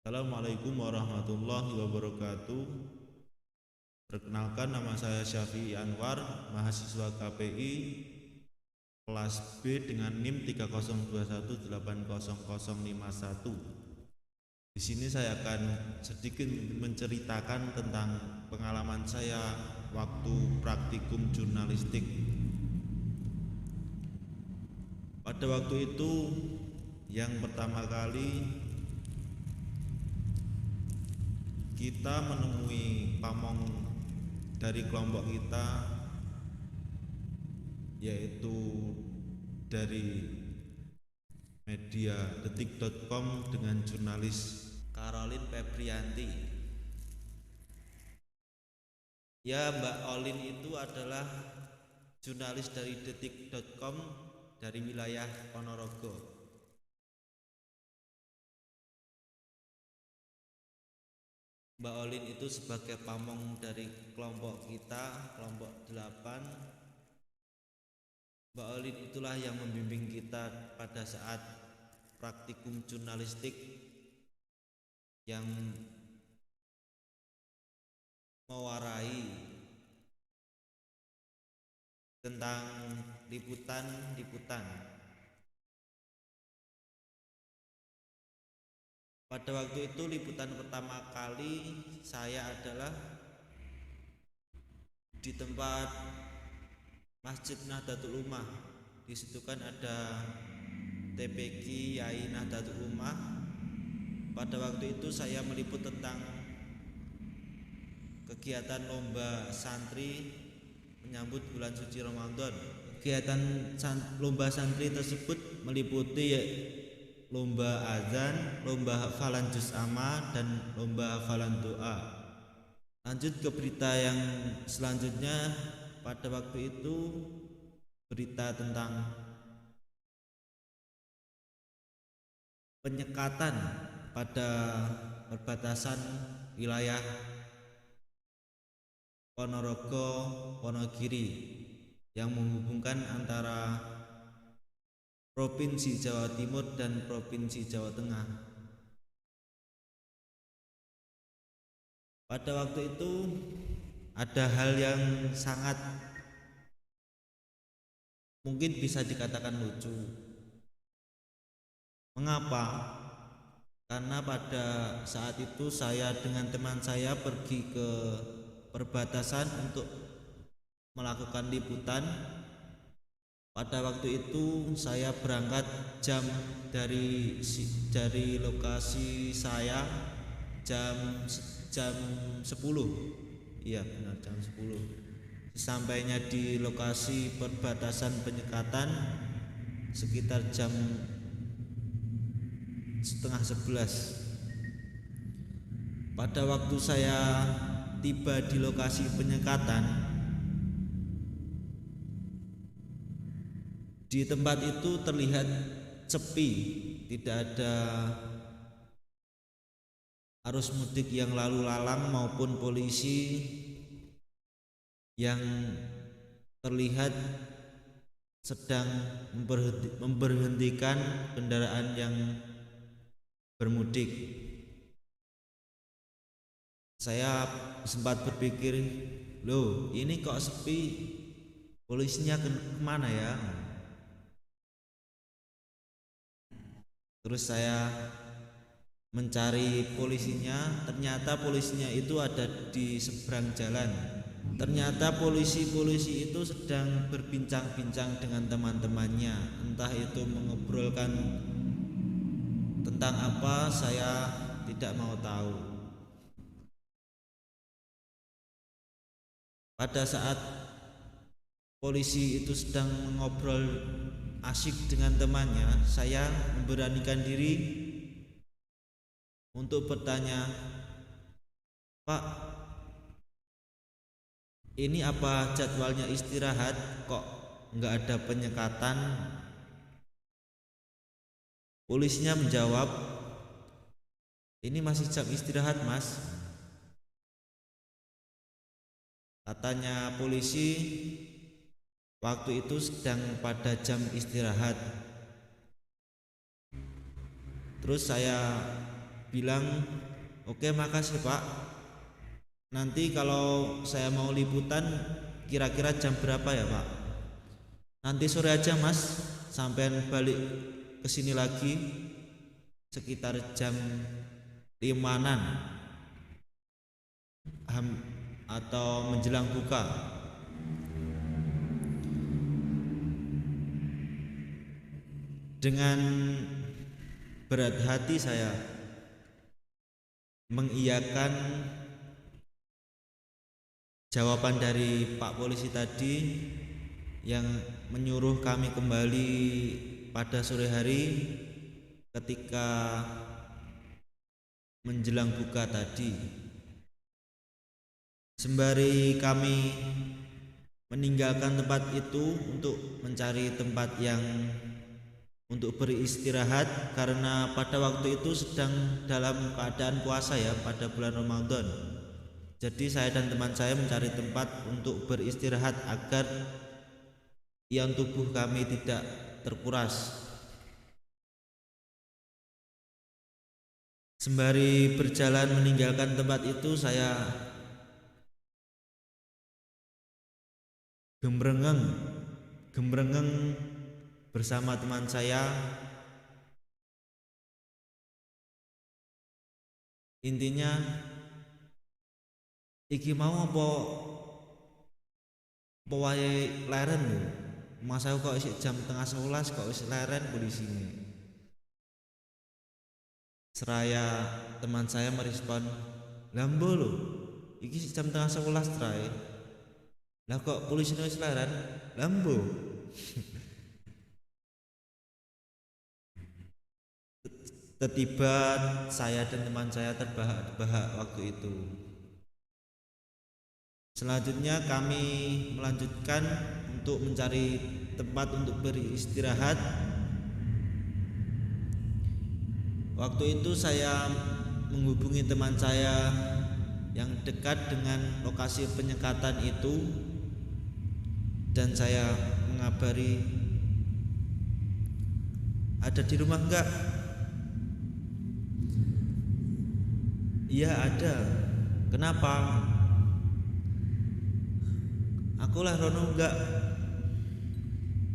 Assalamualaikum warahmatullahi wabarakatuh. Perkenalkan, nama saya Syafi'i Anwar, mahasiswa KPI kelas B dengan NIM 302180051. Di sini saya akan sedikit menceritakan tentang pengalaman saya waktu praktikum jurnalistik. Pada waktu itu yang pertama kali kita menemui pamong dari kelompok kita, yaitu dari media detik.com dengan jurnalis Caroline Febrianti. Ya, Mbak Olin itu adalah jurnalis dari detik.com dari wilayah Ponorogo. Mbak Olin itu sebagai pamong dari kelompok kita, kelompok 8. Mbak Olin itulah yang membimbing kita pada saat praktikum jurnalistik yang mewarai tentang liputan. Pada waktu itu liputan pertama kali saya adalah di tempat Masjid Nahdlatul Ummah. Di situ kan ada TPQ Yai Nahdlatul Ummah. Pada waktu itu saya meliput tentang kegiatan lomba santri menyambut bulan suci Ramadan. Kegiatan lomba santri tersebut meliputi lomba azan, lomba hafalan juz amma, dan lomba hafalan doa. Lanjut ke berita yang selanjutnya. Pada waktu itu berita tentang penyekatan pada perbatasan wilayah Ponorogo Wonogiri yang menghubungkan antara Provinsi Jawa Timur dan Provinsi Jawa Tengah. Pada waktu itu ada hal yang sangat mungkin bisa dikatakan lucu. Mengapa? Karena pada saat itu saya dengan teman saya pergi ke perbatasan untuk melakukan liputan. Pada waktu itu saya berangkat dari lokasi saya jam 10. Iya benar, jam 10. Sampainya di lokasi perbatasan penyekatan sekitar jam 10:30. Pada waktu saya tiba di lokasi penyekatan, di tempat itu terlihat sepi, tidak ada arus mudik yang lalu lalang maupun polisi yang terlihat sedang memberhentikan kendaraan yang bermudik. Saya sempat berpikir, loh ini kok sepi, polisinya kemana ya? Terus saya mencari polisinya, ternyata polisinya itu ada di seberang jalan. Ternyata polisi itu sedang berbincang-bincang dengan teman-temannya, entah itu mengobrolkan tentang apa, saya tidak mau tahu. Pada saat polisi itu sedang mengobrol asyik dengan temannya, saya memberanikan diri untuk bertanya, "Pak, ini apa jadwalnya istirahat? Kok nggak ada penyekatan?" Polisinya menjawab, "Ini masih jam istirahat, Mas." Katanya polisi, waktu itu sedang pada jam istirahat. Terus saya bilang, oke makasih Pak, nanti kalau saya mau liputan kira-kira jam berapa ya Pak? Nanti sore aja Mas, sampean balik ke sini lagi sekitar jam 5-an atau menjelang buka. Dengan berat hati saya mengiyakan jawaban dari Pak Polisi tadi yang menyuruh kami kembali pada sore hari ketika menjelang buka tadi. Sembari kami meninggalkan tempat itu untuk mencari tempat yang untuk beristirahat, karena pada waktu itu sedang dalam keadaan puasa ya, pada bulan Ramadan. Jadi saya dan teman saya mencari tempat untuk beristirahat agar ion tubuh kami tidak terkuras. Sembari berjalan meninggalkan tempat itu, saya gembrengeng bersama teman saya. Intinya, iki mau apa wae leren lho. Masa kok isih jam tengah 11 kok wis leren polisine. Seraya teman saya merespon, "Lambo lho, iki jam tengah 11 trae. Lah kok polisine wis leren? Lambo." Tiba saya dan teman saya terbahak-bahak waktu itu. Selanjutnya kami melanjutkan untuk mencari tempat untuk beristirahat. Waktu itu saya menghubungi teman saya yang dekat dengan lokasi penyekatan itu dan saya mengabari, "Ada di rumah enggak?" "Iya ada." "Kenapa?" "Aku lah rono enggak?"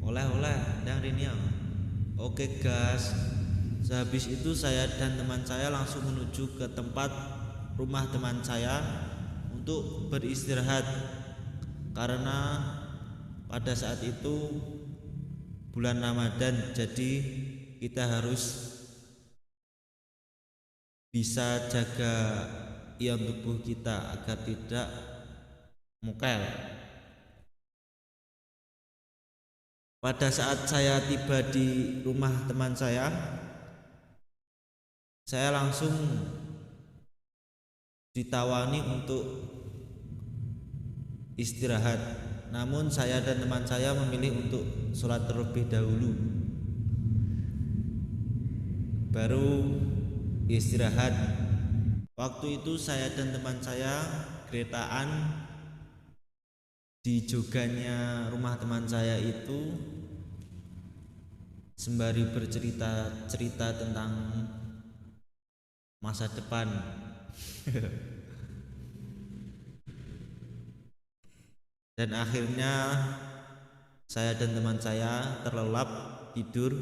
"Oleh-oleh ndang rini." "Oke gas." Sehabis itu saya dan teman saya langsung menuju ke tempat rumah teman saya untuk beristirahat, karena pada saat itu bulan Ramadan, jadi kita harus bisa jaga ion tubuh kita agar tidak mukel. Pada saat saya tiba di rumah teman saya langsung ditawani untuk istirahat. Namun saya dan teman saya memilih untuk sholat terlebih dahulu, baru istirahat. Waktu itu saya dan teman saya geretaan di jogannya rumah teman saya itu, sembari bercerita tentang masa depan. Dan akhirnya saya dan teman saya terlelap tidur.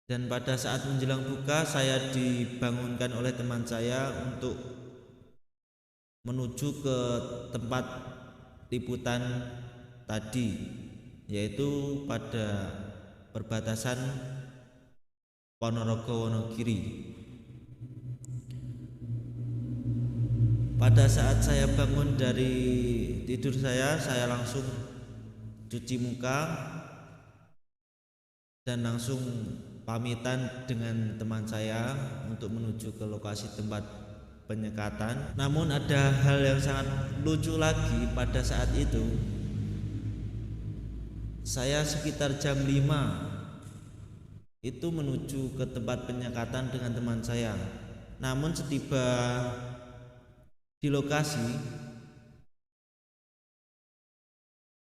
Dan pada saat menjelang buka, saya dibangunkan oleh teman saya untuk menuju ke tempat liputan tadi, yaitu pada perbatasan Ponorogo Wonogiri. Pada saat saya bangun dari tidur saya langsung cuci muka dan langsung pamitan dengan teman saya untuk menuju ke lokasi tempat penyekatan. Namun ada hal yang sangat lucu lagi. Pada saat itu saya sekitar jam 5 itu menuju ke tempat penyekatan dengan teman saya. Namun setiba di lokasi,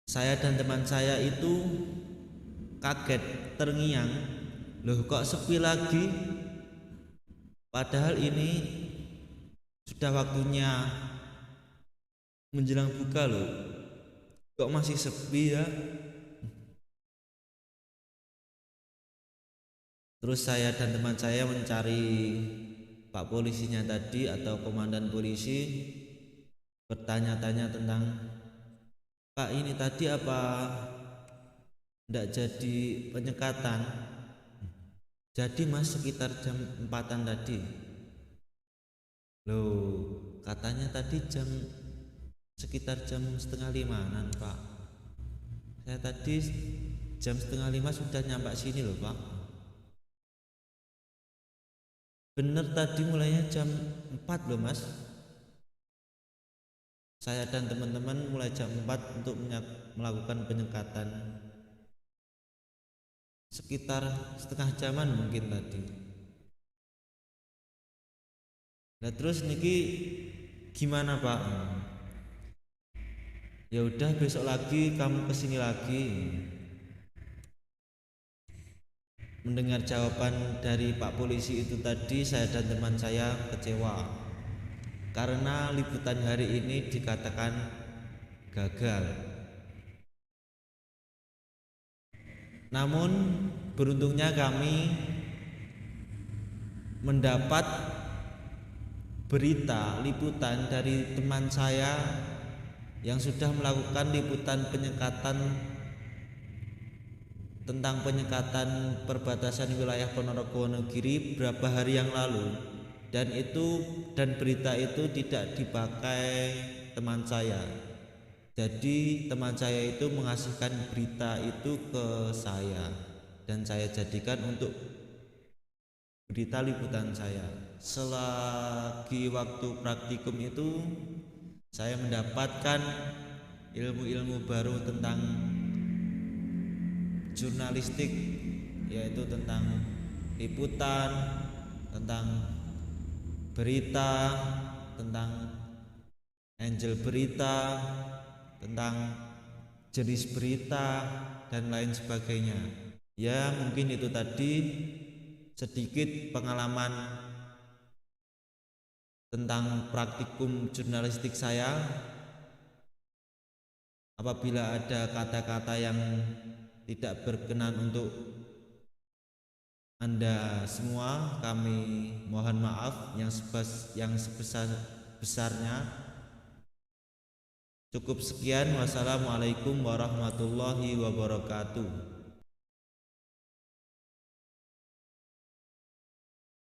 saya dan teman saya itu kaget, terngiang, "Loh kok sepi lagi?" Padahal ini sudah waktunya menjelang buka loh. Kok masih sepi ya? Terus saya dan teman saya mencari Pak polisinya tadi atau komandan polisi, bertanya-tanya tentang, Pak ini tadi apa tidak jadi penyekatan? Jadi mas, sekitar jam 4-an tadi. Loh, katanya tadi sekitar jam setengah 5-an Pak. Saya tadi jam setengah 5 sudah nyampe sini loh Pak. Bener tadi mulainya jam 4 loh mas. Saya dan teman-teman mulai jam 4 untuk melakukan penyekatan. Sekitar setengah jaman mungkin tadi. Nah terus niki gimana Pak? Ya udah besok lagi kamu kesini lagi. Mendengar jawaban dari Pak polisi itu tadi, saya dan teman saya kecewa karena liputan hari ini dikatakan gagal. Namun beruntungnya kami mendapat berita liputan dari teman saya yang sudah melakukan liputan penyekatan tentang penyekatan perbatasan wilayah Ponorogo Wonogiri beberapa hari yang lalu, dan berita itu tidak dipakai teman saya. Jadi teman saya itu mengasihkan berita itu ke saya dan saya jadikan untuk berita liputan saya. Selagi waktu praktikum itu saya mendapatkan ilmu-ilmu baru tentang jurnalistik, yaitu tentang liputan, tentang berita, tentang angel berita, tentang jenis berita dan lain sebagainya. Ya mungkin itu tadi sedikit pengalaman tentang praktikum jurnalistik saya. Apabila ada kata-kata yang tidak berkenan untuk Anda semua, kami mohon maaf yang sebesar-besarnya. Cukup sekian, wassalamualaikum warahmatullahi wabarakatuh.